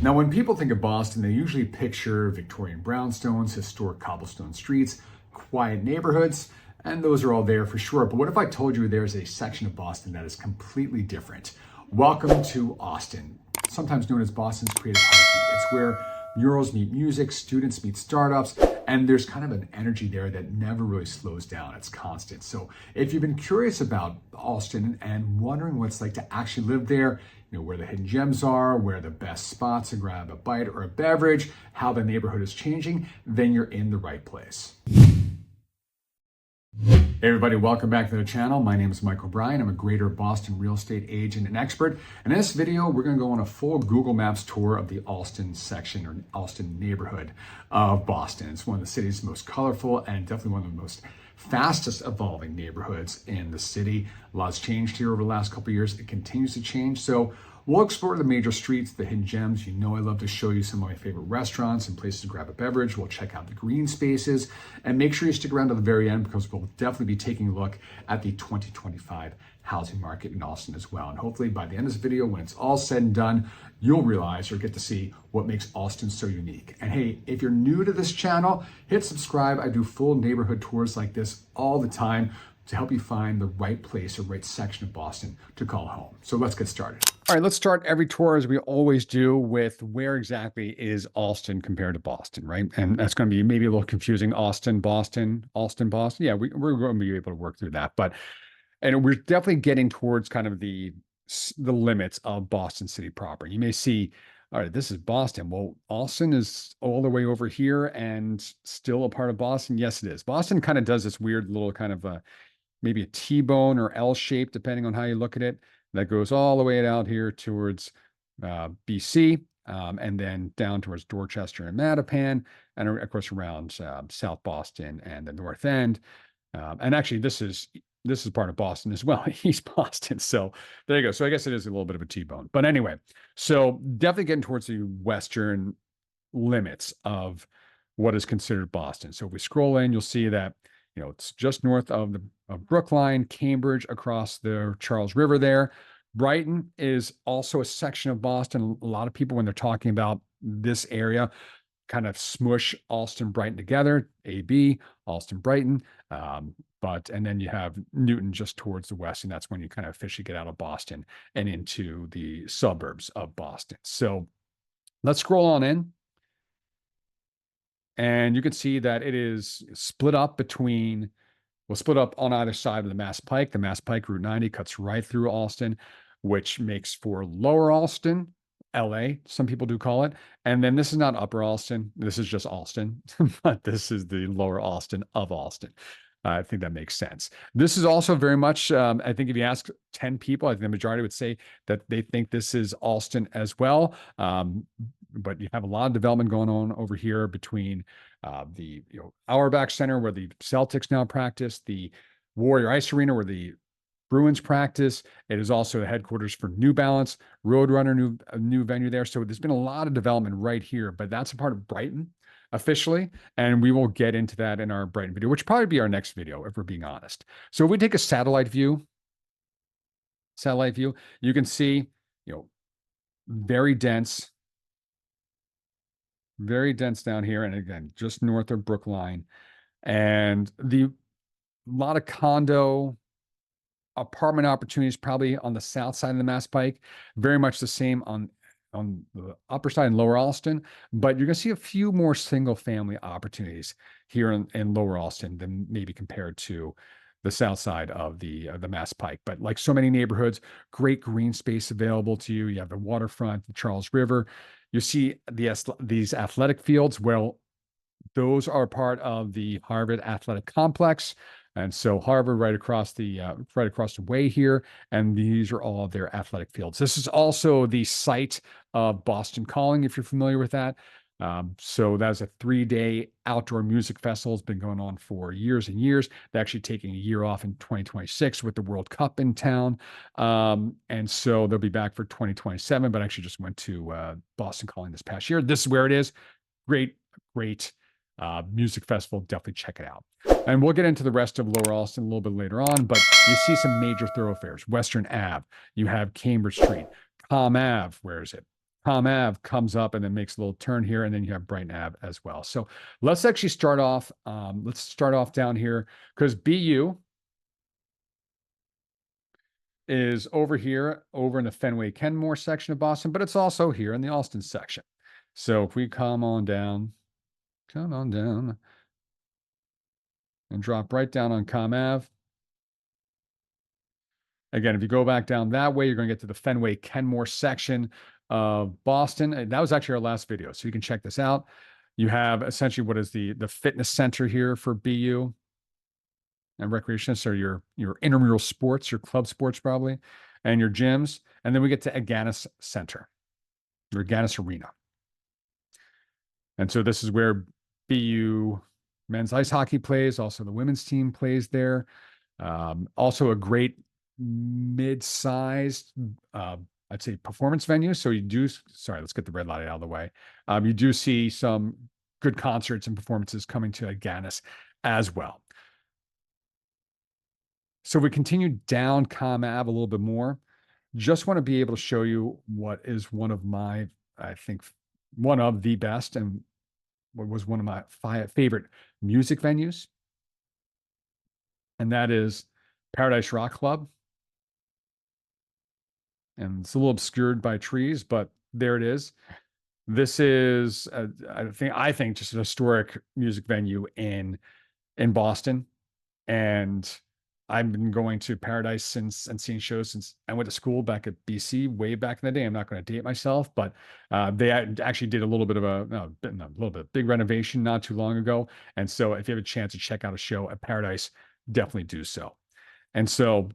Now, when people think of Boston, they usually picture Victorian brownstones, historic cobblestone streets, quiet neighborhoods, and those are all there for sure. But what if I told you there's a section of Boston that is completely different? Welcome to Allston, sometimes known as Boston's creative heartbeat. It's where murals meet music, students meet startups, and there's kind of an energy there that never really slows down. It's constant. So if you've been curious about Allston and wondering what it's like to actually live there, where the hidden gems are, where the best spots to grab a bite or a beverage, how the neighborhood is changing, then you're in the right place. Hey everybody, welcome back to the channel. My name is Michael Bryan. I'm a greater Boston real estate agent and expert. And in this video, we're going to go on a full Google Maps tour of the Allston section or Allston neighborhood of Boston. It's one of the city's most colorful and definitely one of the most fastest evolving neighborhoods in the city. A lot's changed here over the last couple of years. It continues to change. So we'll explore the major streets, the hidden gems. I love to show you some of my favorite restaurants and places to grab a beverage. We'll check out the green spaces and make sure you stick around to the very end because we'll definitely be taking a look at the 2025 housing market in Allston as well. And hopefully by the end of this video, when it's all said and done, you'll realize or get to see what makes Allston so unique. And hey, if you're new to this channel, hit subscribe. I do full neighborhood tours like this all the time to help you find the right place or right section of Boston to call home. So let's get started. All right, let's start every tour as we always do with where exactly is Allston compared to Boston, right? And that's going to be maybe a little confusing. Austin, Boston. Yeah, we're going to be able to work through that. And we're definitely getting towards kind of the limits of Boston City proper. You may see, all right, this is Boston. Well, Allston is all the way over here and still a part of Boston. Yes, it is. Boston kind of does this weird little kind of maybe a T-bone or L shape, depending on how you look at it, that goes all the way out here towards BC, and then down towards Dorchester and Mattapan, and of course around South Boston and the North End. And actually, this is part of Boston as well, East Boston. So there you go. So I guess it is a little bit of a T-bone. But anyway, so definitely getting towards the western limits of what is considered Boston. So if we scroll in, you'll see that it's just north of Brookline, Cambridge, across the Charles River there. Brighton is also a section of Boston. A lot of people, when they're talking about this area, kind of smush Allston, Brighton together, AB, Allston, Brighton. And then you have Newton just towards the west, and that's when you kind of officially get out of Boston and into the suburbs of Boston. So let's scroll on in. And you can see that it is split up on either side of the Mass Pike. The Mass Pike Route 90 cuts right through Allston, which makes for Lower Allston, LA, some people do call it. And then this is not Upper Allston. This is just Allston, but this is the Lower Allston of Allston. I think that makes sense. This is also very much, I think if you ask 10 people, I think the majority would say that they think this is Allston as well. But you have a lot of development going on over here between the Auerbach Center, where the Celtics now practice, the Warrior Ice Arena, where the Bruins practice. It is also the headquarters for New Balance, Roadrunner, new venue there. So there's been a lot of development right here, but that's a part of Brighton officially. And we will get into that in our Brighton video, which will probably be our next video, if we're being honest. So if we take a satellite view, you can see, very dense down here. And again, just north of Brookline, and a lot of condo apartment opportunities probably on the south side of the Mass Pike, very much the same on the upper side in Lower Allston, but you're going to see a few more single family opportunities here in Lower Allston than maybe compared to the south side of the Mass Pike. But like so many neighborhoods, great green space available to you. You have the waterfront, the Charles River. You see these athletic fields. Well, those are part of the Harvard Athletic Complex. And so Harvard right across the way here, and these are all their athletic fields. This is also the site of Boston Calling, if you're familiar with that. So that's a 3-day outdoor music festival. It's been going on for years and years. They're actually taking a year off in 2026 with the World Cup in town. And so they'll be back for 2027, but actually just went to Boston Calling this past year. This is where it is. Great music festival. Definitely check it out. And we'll get into the rest of Lower Allston a little bit later on, but you see some major thoroughfares. Western Ave, you have Cambridge Street, Comm Ave, where is it? Palm Ave comes up and then makes a little turn here, and then you have Brighton Ave as well. So let's actually start off. Let's start off down here because BU is over here, over in the Fenway Kenmore section of Boston, but it's also here in the Allston section. So if we come on down and drop right down on Com Ave. Again, if you go back down that way, you're going to get to the Fenway Kenmore section of Boston. And that was actually our last video, so you can check this out. You have essentially what is the fitness center here for BU and recreation, so your intramural sports, your club sports probably, and your gyms. And then we get to Agganis Center, or Agganis Arena. And so this is where BU men's ice hockey plays. Also, the women's team plays there. Also, a great mid-sized, I'd say, performance venue. So you do. Sorry, let's get the red light out of the way. You do see some good concerts and performances coming to Agganis as well. So we continue down Com Ave a little bit more. Just want to be able to show you what is one of my, I think, one of the best and what was one of my favorite music venues. And that is Paradise Rock Club. And it's a little obscured by trees, but there it is. This is, I think, just an historic music venue in Boston. And I've been going to Paradise and seeing shows since I went to school back at BC way back in the day. I'm not going to date myself, but they actually did a little bit of a big renovation not too long ago. And so if you have a chance to check out a show at Paradise, definitely do so. And so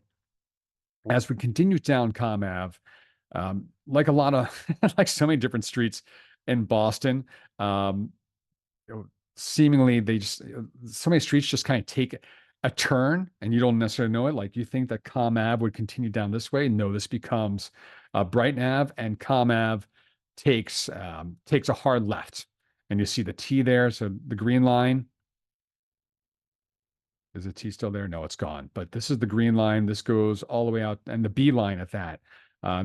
as we continue down Com Ave, like a lot of, like so many different streets in Boston, seemingly so many streets just kind of take a turn and you don't necessarily know it. Like you think that Com Ave would continue down this way. No, this becomes Brighton Ave, and Com Ave takes a hard left. And you see the T there. So the green line. Is the T still there? No, it's gone. But this is the green line. This goes all the way out, and the B line at that.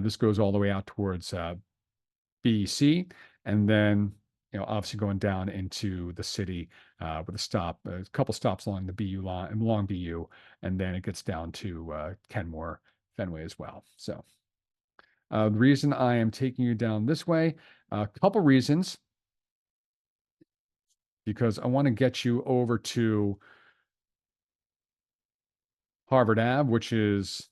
This goes all the way out towards BC, and then obviously going down into the city with a couple stops along the BU line, along BU, and then it gets down to Kenmore, Fenway as well. So the reason I am taking you down this way, a couple reasons, because I want to get you over to Harvard Ave, which is,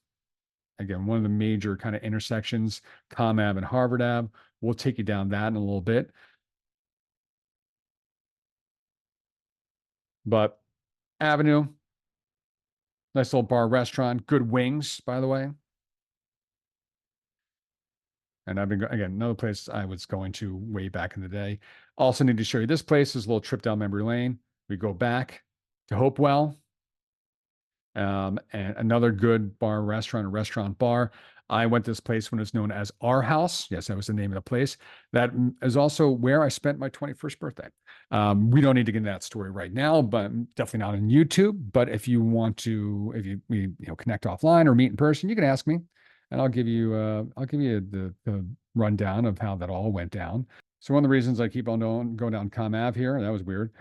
again, one of the major kind of intersections, Com Ave and Harvard Ave. We'll take you down that in a little bit. But Avenue, nice little bar restaurant, good wings, by the way. And I've been, again, another place I was going to way back in the day. Also need to show you this place. Is a little trip down memory lane. We go back to Hopewell. And another good bar restaurant, a restaurant bar. I went to this place when it was known as Our House. Yes, that was the name of the place. That is also where I spent my 21st birthday. We don't need to get into that story right now, but definitely not on YouTube. But if you want to, if we connect offline or meet in person, you can ask me, and I'll give you the rundown of how that all went down. So one of the reasons I keep on going down Com Ave here, that was weird,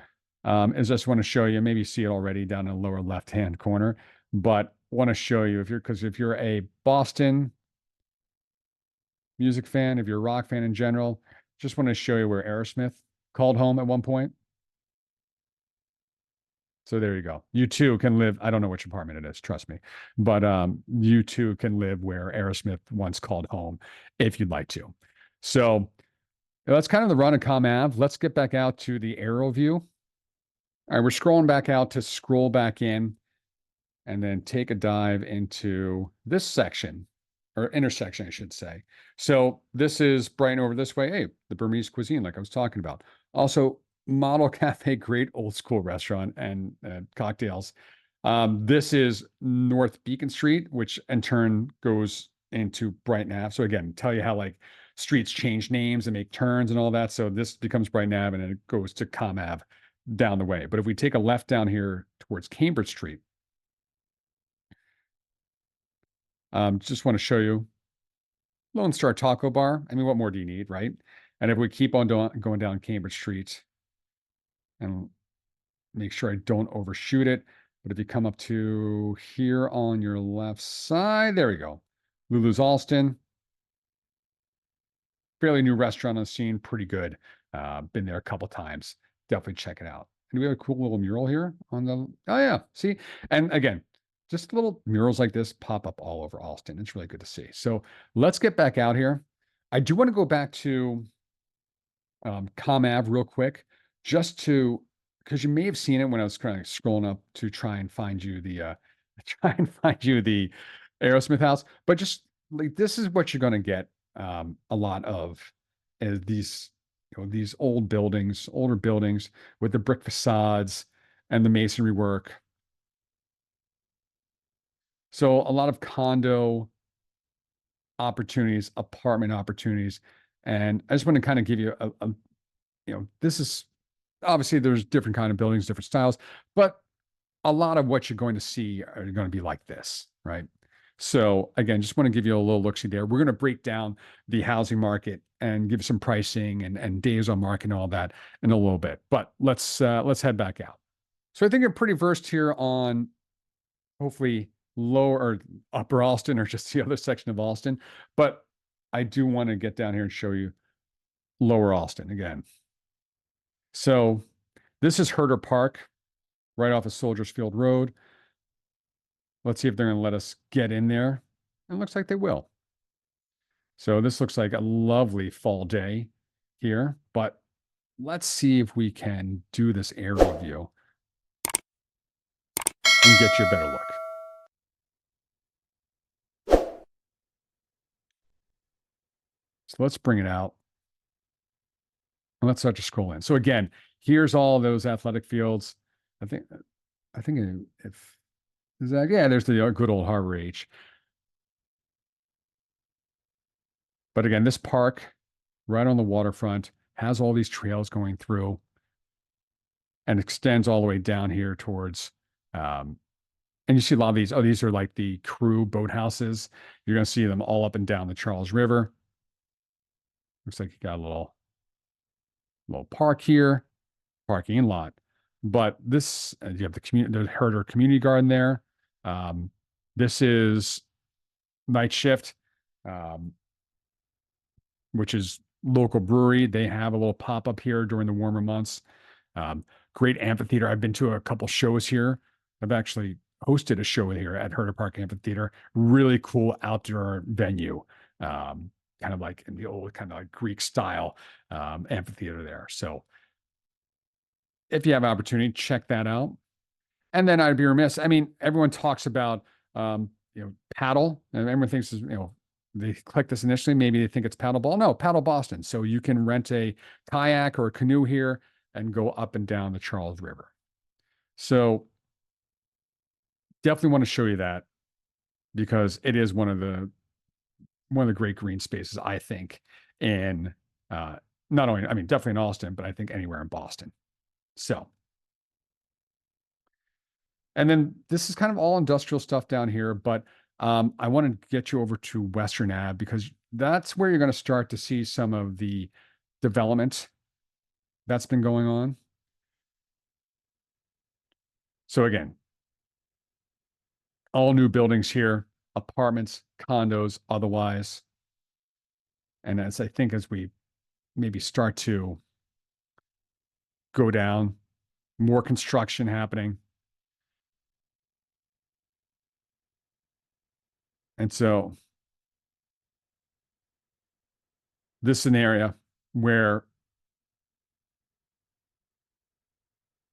is just want to show you, maybe you see it already down in the lower left-hand corner, but want to show you if you're a Boston music fan, if you're a rock fan in general, just want to show you where Aerosmith called home at one point. So there you go. You too can live. I don't know which apartment it is, trust me, but you too can live where Aerosmith once called home if you'd like to. So that's kind of the run of Com Ave. Let's get back out to the aerial view. All right, we're scrolling back out to scroll back in and then take a dive into this section, or intersection, I should say. So this is Brighton over this way. Hey, the Burmese cuisine, like I was talking about. Also, Model Cafe, great old school restaurant and cocktails. This is North Beacon Street, which in turn goes into Brighton Ave. So again, tell you how like streets change names and make turns and all that. So this becomes Brighton Ave and then it goes to Com Ave down the way. But if we take a left down here towards Cambridge Street, just want to show you a Lone Star Taco Bar. I mean, what more do you need, right? And if we keep on going down Cambridge Street and make sure I don't overshoot it, but if you come up to here on your left side, there we go. Lulu's Allston, fairly new restaurant on the scene, pretty good. Been there a couple times. Definitely check it out. And we have a cool little mural here on the. Oh yeah, see, and again, just little murals like this pop up all over Allston. It's really good to see. So let's get back out here. I do want to go back to Ave real quick, just to because you may have seen it when I was kind of scrolling up to try and find you the try and find you the Aerosmith house. But just like this is what you're going to get a lot of these these older buildings with the brick facades and the masonry work. So a lot of condo opportunities, apartment opportunities, and I just want to kind of give you a this is obviously there's different kind of buildings, different styles, but a lot of what you're going to see are going to be like this, right? So again, just want to give you a little look-see there. We're going to break down the housing market and give some pricing and days on market and all that in a little bit. But let's head back out. So I think you're pretty versed here on hopefully lower or upper Allston or just the other section of Allston. But I do want to get down here and show you lower Allston again. So this is Herder Park, right off of Soldiers Field Road. Let's see if they're going to let us get in there. It looks like they will. So this looks like a lovely fall day here, but let's see if we can do this aerial view and get you a better look. So let's bring it out and let's start to scroll in. So again, here's all those athletic fields. I think if is that, yeah, there's the good old Harbor H. But again, this park right on the waterfront has all these trails going through and extends all the way down here towards, and you see a lot of these. Oh, these are like the crew boathouses. You're going to see them all up and down the Charles River. Looks like you got a little park here, parking lot. But this, you have the Herder Community Garden there. This is Night Shift, which is local brewery. They have a little pop up here during the warmer months. Great amphitheater. I've been to a couple shows here. I've actually hosted a show here at Herder Park Amphitheater. Really cool outdoor venue, kind of like in the old kind of like Greek style amphitheater there. So if you have opportunity, check that out. And then I'd be remiss. I mean, everyone talks about paddle, and everyone thinks they click this initially, maybe they think it's paddle ball. No, paddle Boston. So you can rent a kayak or a canoe here and go up and down the Charles River. So definitely want to show you that because it is one of the great green spaces, I think, in not only, I mean, definitely in Allston, but I think anywhere in Boston. So, and then this is kind of all industrial stuff down here, but I want to get you over to Western Ave because that's where you're going to start to see some of the development that's been going on. So again, all new buildings here, apartments, condos, otherwise. And as I think as we maybe start to go down, more construction happening. And so this is an area where,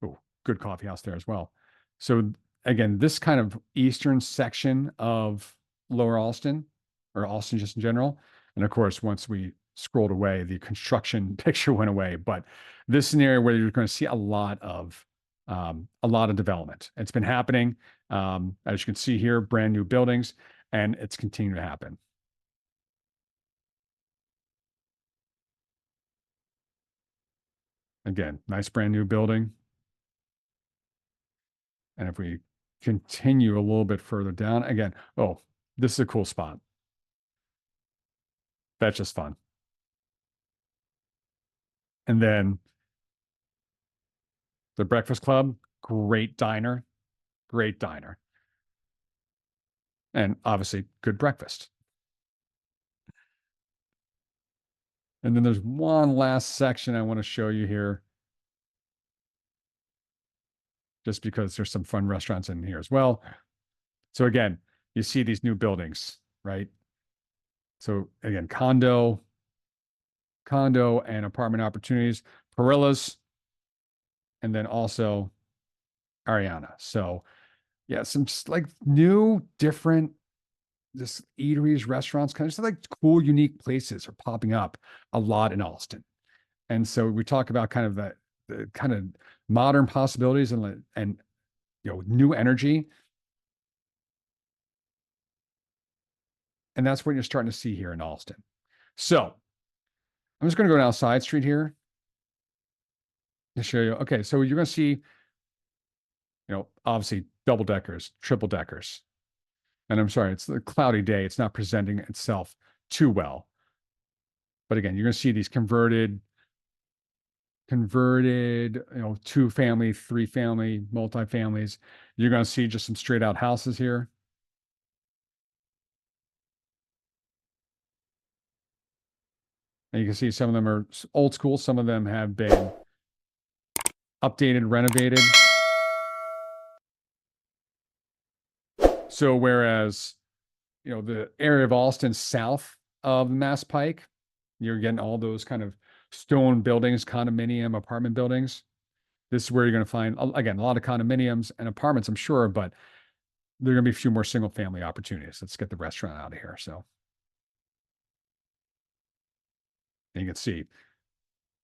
oh, good coffee house there as well. So again, this kind of eastern section of Lower Allston or Allston just in general. And of course, once we scrolled away, the construction picture went away. But this is an area where you're going to see a lot of development. It's been happening. As you can see here, brand new buildings, and it's continuing to happen. Again, nice brand new building. And if we continue a little bit further down, again, oh, this is a cool spot. That's just fun. And then the Breakfast Club, great diner, and obviously good breakfast. And then there's one last section I want to show you here, just because there's some fun restaurants in here as well. So again, you see these new buildings, right? So again, condo and apartment opportunities, Perillas, and then also Ariana. So yeah, some just like new, different, just eateries, restaurants, kind of just like cool, unique places are popping up a lot in Allston. And so we talk about kind of the kind of modern possibilities and new energy. And that's what you're starting to see here in Allston. So I'm just going to go down side street here to show you. Okay, so you're going to see, obviously double deckers, triple deckers. And I'm sorry, it's a cloudy day. It's not presenting itself too well. But again, you're going to see these converted, two family, three family, multifamilies. You're going to see just some straight out houses here. And you can see some of them are old school. Some of them have been updated, renovated. So whereas, the area of Allston south of Mass Pike, you're getting all those kind of stone buildings, condominium, apartment buildings. This is where you're going to find, again, a lot of condominiums and apartments, I'm sure, but there are going to be a few more single family opportunities. Let's get the restaurant out of here. So you can see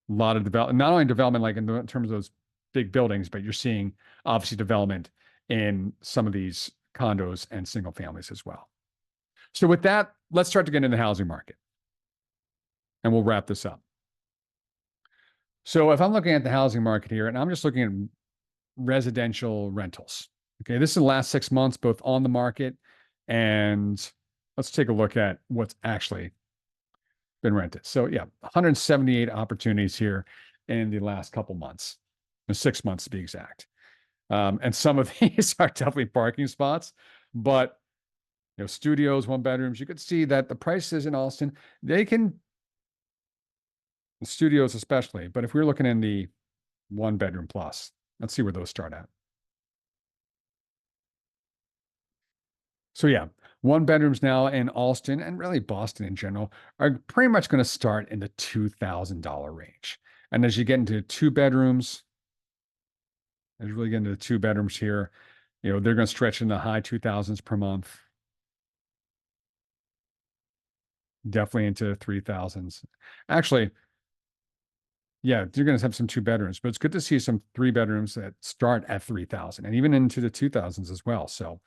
a lot of development, not only development like in terms of those big buildings, but you're seeing obviously development in some of these condos and single families as well. So with that, let's start to get into the housing market and we'll wrap this up. So if I'm looking at the housing market here and I'm just looking at residential rentals, okay, this is the last 6 months, both on the market and let's take a look at what's actually been rented. So yeah, 178 opportunities here in the last couple months, 6 months to be exact. And some of these are definitely parking spots, but studios, one bedrooms, you could see that the prices in Allston, studios especially, but if we're looking in the one bedroom plus, let's see where those start at. So yeah, one bedrooms now in Allston and really Boston in general are pretty much going to start in the $2,000 range. And as you get into two bedrooms, as you really get into the two bedrooms here, they're going to stretch in the high 2000s per month. Definitely into 3000s. Actually, yeah, you're going to have some two bedrooms, but it's good to see some three bedrooms that start at 3000 and even into the 2000s as well. So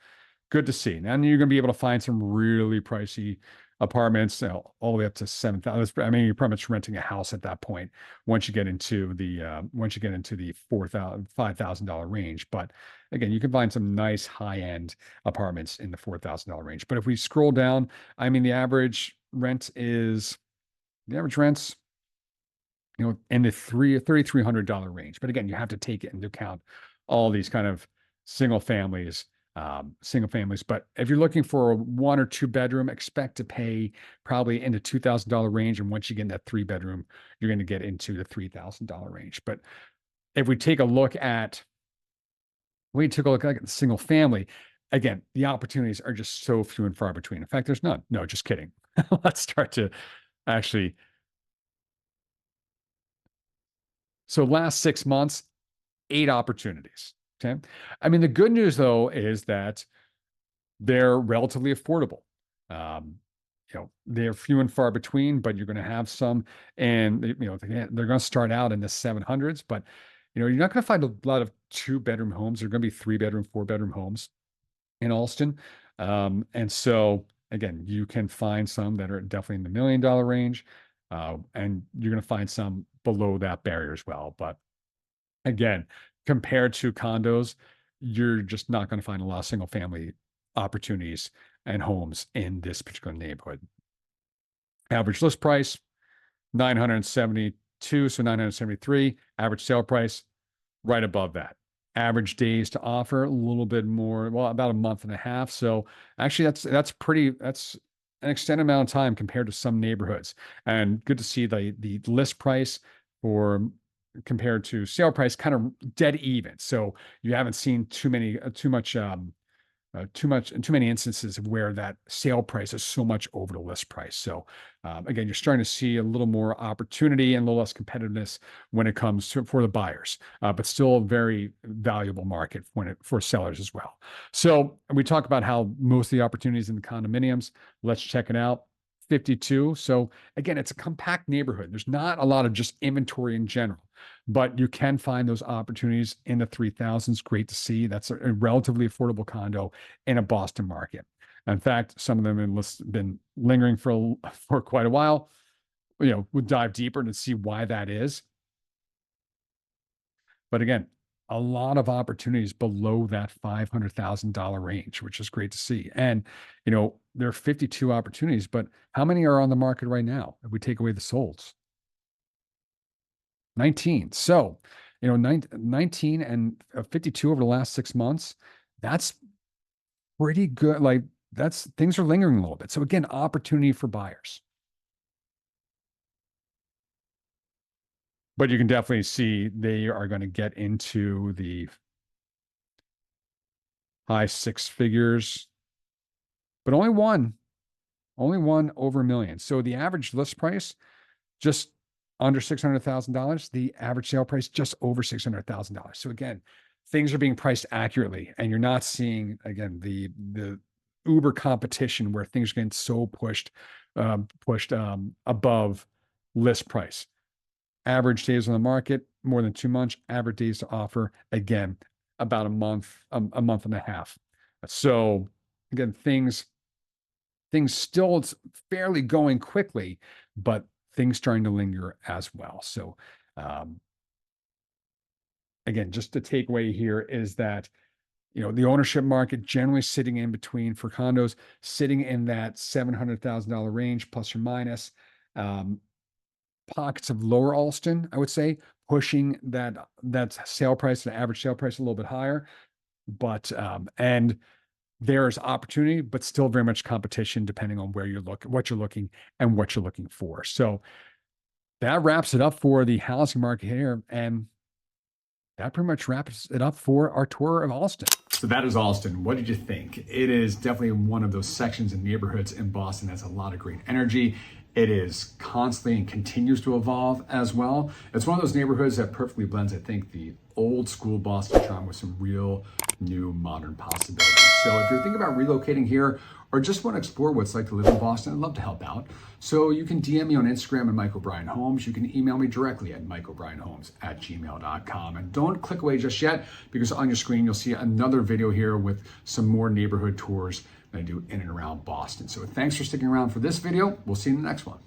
good to see. And you're going to be able to find some really pricey apartments, all the way up to 7,000. I mean, you're pretty much renting a house at that point once you get into the $4,000, $5,000 range. But again, you can find some nice high-end apartments in the $4,000 range. But if we scroll down, I mean, the average rent's in the $3,300 range. But again, you have to take it into account all these kind of single families. But if you're looking for a one or two bedroom, expect to pay probably in the $2,000 range. And once you get in that three bedroom, you're going to get into the $3,000 range. But if we take a look at the single family, again, the opportunities are just so few and far between. In fact, there's none. No, just kidding. Let's start to actually. So last 6 months, 8 opportunities. Okay. I mean, the good news though is that they're relatively affordable. They're few and far between, but you're going to have some, and they're going to start out in the 700s. But you're not going to find a lot of two-bedroom homes. They're going to be three-bedroom, four-bedroom homes in Allston. And so again, you can find some that are definitely in the $1 million range, and you're going to find some below that barrier as well. But again, compared to condos, you're just not going to find a lot of single family opportunities and homes in this particular neighborhood. Average list price, 972, so 973. Average sale price, right above that. Average days to offer, a little bit more, well, about a month and a half. So actually that's an extended amount of time compared to some neighborhoods. And good to see the list price for compared to sale price kind of dead even. So you haven't seen too many instances of where that sale price is so much over the list price. So again, you're starting to see a little more opportunity and a little less competitiveness when it comes to for the buyers, but still a very valuable market for sellers as well. So we talk about how most of the opportunities in the condominiums. Let's check it out. 52. So again, it's a compact neighborhood. There's not a lot of just inventory in general, but you can find those opportunities in the 3000s. Great to see. That's a relatively affordable condo in a Boston market. In fact, some of them have been lingering for quite a while. We'll dive deeper to see why that is. But again, a lot of opportunities below that $500,000 range, which is great to see. And, there are 52 opportunities, but how many are on the market right now if we take away the solds? 19. So, 19 and 52 over the last 6 months, that's pretty good. Like things are lingering a little bit. So again, opportunity for buyers. But you can definitely see they are going to get into the high six figures, but only one over $1 million. So the average list price, just under $600,000. The average sale price, just over $600,000. So again, things are being priced accurately, and you're not seeing, again, the uber competition where things are getting so pushed above list price. Average days on the market, more than 2 months. Average days to offer, again, about a month and a half. So again, things still fairly going quickly, but things starting to linger as well. So again, just the takeaway here is that the ownership market generally sitting in between for condos, sitting in that $700,000 range plus or minus. Pockets of lower Allston, I would say, pushing that sale price, the average sale price, a little bit higher. But and there's opportunity, but still very much competition depending on what you're looking and what you're looking for. So that wraps it up for the housing market here, and that pretty much wraps it up for our tour of Allston. So that is Allston. What did you think? It is definitely one of those sections and neighborhoods in Boston that's a lot of great energy. It is constantly and continues to evolve as well. It's one of those neighborhoods that perfectly blends, I think, the old school Boston charm with some real new modern possibilities. So if you're thinking about relocating here or just want to explore what it's like to live in Boston, I'd love to help out. So you can DM me on Instagram at Mike O'Brien Homes. You can email me directly at mikeobrienhomes@gmail.com. And don't click away just yet, because on your screen, you'll see another video here with some more neighborhood tours that I do in and around Boston. So thanks for sticking around for this video. We'll see you in the next one.